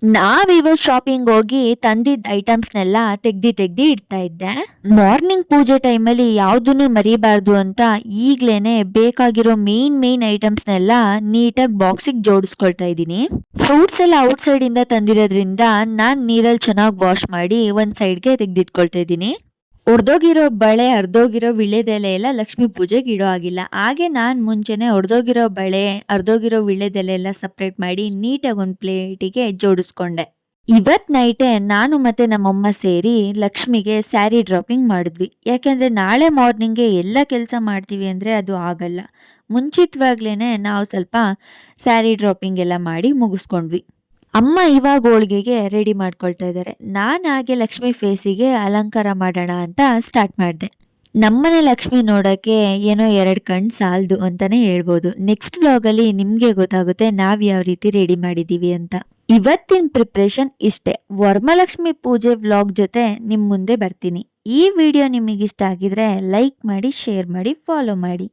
ನಾವಿವತ್ shopping ಹೋಗಿ ತಂದಿದ್ದ ಐಟಮ್ಸ್ನೆಲ್ಲ ತೆಗ್ದಿ ಇಡ್ತಾ ಇದ್ದೆ. ಮಾರ್ನಿಂಗ್ ಪೂಜೆ ಟೈಮಲ್ಲಿ ಯಾವ್ದನ್ನು ಮರಿಬಾರ್ದು ಅಂತ ಈಗ್ಲೇನೆ ಬೇಕಾಗಿರೋ ಮೇನ್ ಐಟಮ್ಸ್ನೆಲ್ಲ ನೀಟಾಗಿ ಬಾಕ್ಸಿಗೆ ಜೋಡಿಸ್ಕೊಳ್ತಾ ಇದ್ದೀನಿ. ಫ್ರೂಟ್ಸ್ ಎಲ್ಲ ಔಟ್ ಸೈಡ್ ಇಂದ ತಂದಿರೋದ್ರಿಂದ ನಾನ್ ನೀರಲ್ಲಿ ಚೆನ್ನಾಗಿ ವಾಶ್ ಮಾಡಿ ಒಂದ್ ಸೈಡ್ಗೆ ತೆಗ್ದಿಟ್ಕೊಳ್ತಾ ಇದ್ದೀನಿ. ಒಡ್ದೋಗಿರೋ ಬಳೆ, ಹರ್ದೋಗಿರೋ ವಿಳ್ಯದೆಲೆ ಎಲ್ಲ ಲಕ್ಷ್ಮೀ ಪೂಜೆಗೆ ಇಡೋ ಆಗಿಲ್ಲ. ಹಾಗೆ ನಾನ್ ಮುಂಚೆನೆ ಒಡ್ದೋಗಿರೋ ಬಳೆ, ಹರ್ದೋಗಿರೋ ವಿಳ್ಯದೆಲೆ ಎಲ್ಲ ಸಪ್ರೇಟ್ ಮಾಡಿ ನೀಟಾಗಿ ಒಂದ್ ಪ್ಲೇಟಿಗೆ ಜೋಡಿಸ್ಕೊಂಡೆ. ಇವತ್ ನೈಟೇ ನಾನು ಮತ್ತೆ ನಮ್ಮಮ್ಮ ಸೇರಿ ಲಕ್ಷ್ಮಿಗೆ ಸ್ಯಾರಿ ಡ್ರಾಪಿಂಗ್ ಮಾಡಿದ್ವಿ. ಯಾಕೆಂದ್ರೆ ನಾಳೆ ಮಾರ್ನಿಂಗ್ಗೆ ಎಲ್ಲ ಕೆಲಸ ಮಾಡ್ತೀವಿ ಅಂದ್ರೆ ಅದು ಆಗಲ್ಲ. ಮುಂಚಿತವಾಗ್ಲೇನೆ ನಾವು ಸ್ವಲ್ಪ ಸ್ಯಾರಿ ಡ್ರಾಪಿಂಗ್ ಎಲ್ಲ ಮಾಡಿ ಮುಗಿಸ್ಕೊಂಡ್ವಿ. ಅಮ್ಮ ಇವಾಗ ಹೋಳಿಗೆಗೆ ರೆಡಿ ಮಾಡ್ಕೊಳ್ತಾ ಇದ್ದಾರೆ. ನಾನು ಹಾಗೆ ಲಕ್ಷ್ಮಿ ಫೇಸಿಗೆ ಅಲಂಕಾರ ಮಾಡೋಣ ಅಂತ ಸ್ಟಾರ್ಟ್ ಮಾಡಿದೆ. ನಮ್ಮನೆ ಲಕ್ಷ್ಮಿ ನೋಡಕ್ಕೆ ಏನೋ 2 ಕಣ್ಣು ಸಾಲದು ಅಂತಾನೆ ಹೇಳ್ಬೋದು. ನೆಕ್ಸ್ಟ್ ವ್ಲಾಗಲ್ಲಿ ನಿಮಗೆ ಗೊತ್ತಾಗುತ್ತೆ ನಾವು ಯಾವ ರೀತಿ ರೆಡಿ ಮಾಡಿದ್ದೀವಿ ಅಂತ. ಇವತ್ತಿನ ಪ್ರಿಪ್ರೇಷನ್ ಇಷ್ಟೇ. ವರಮಹಾಲಕ್ಷ್ಮಿ ಪೂಜೆ ವ್ಲಾಗ್ ಜೊತೆ ನಿಮ್ಮ ಮುಂದೆ ಬರ್ತೀನಿ. ಈ ವಿಡಿಯೋ ನಿಮಗೆ ಇಷ್ಟ ಆಗಿದ್ರೆ ಲೈಕ್ ಮಾಡಿ, ಶೇರ್ ಮಾಡಿ, ಫಾಲೋ ಮಾಡಿ.